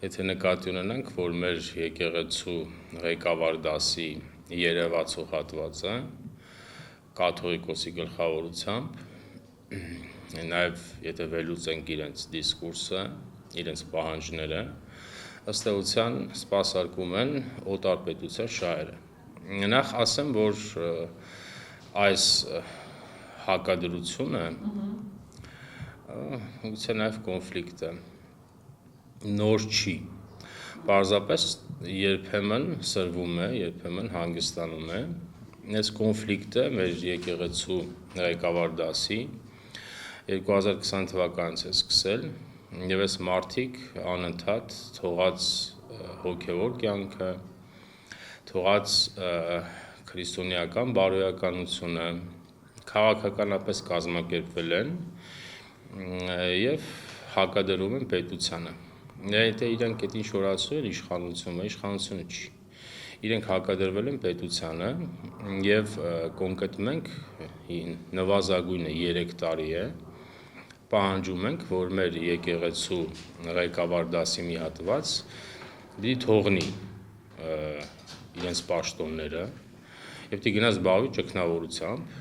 Եթե նկատի ունենանք, որ մեր եկեղեցու ղեկավար դասի երևացող հատվածը կաթողիկոսի գլխավորությամբ, նաև եթե վերլուծենք իրենց դիսկուրսը, իրենց պահանջները, ըստ էության սպասարկում են օտար պետության շահերը։ Նախ ասեմ, որ այս հակադրությունը գուցե նաև կոնֆլիկտը նոր չի, պարզապես երբեմն սրվում է, երբեմն հանգստանում է, այս կոնֆլիկտը մեր եկեղեցու ղեկավար դասի 2020 թվականից է սկսել, և այս մարդիկ անընդհատ թողած հոգևոր կյանքը, թողած քրիստոնեական բարոյականությունը, քաղաքականապես կազմակերպվել են և հակադրում են պետությանը։ Եթե իրենք այդ ինչ-որ ասում են իշխանությունը չի։ Իրենք հակադրվել են պետությանը և կոնկրետ մենք նվազագույնը 3 տարի է պահանջում ենք, որ մեր եկեղեցու ղեկավար դասի մի հատված պիտի թողնի իրենց պաշտոնները և պիտի գնա զբաղվի ճգնավորությամբ,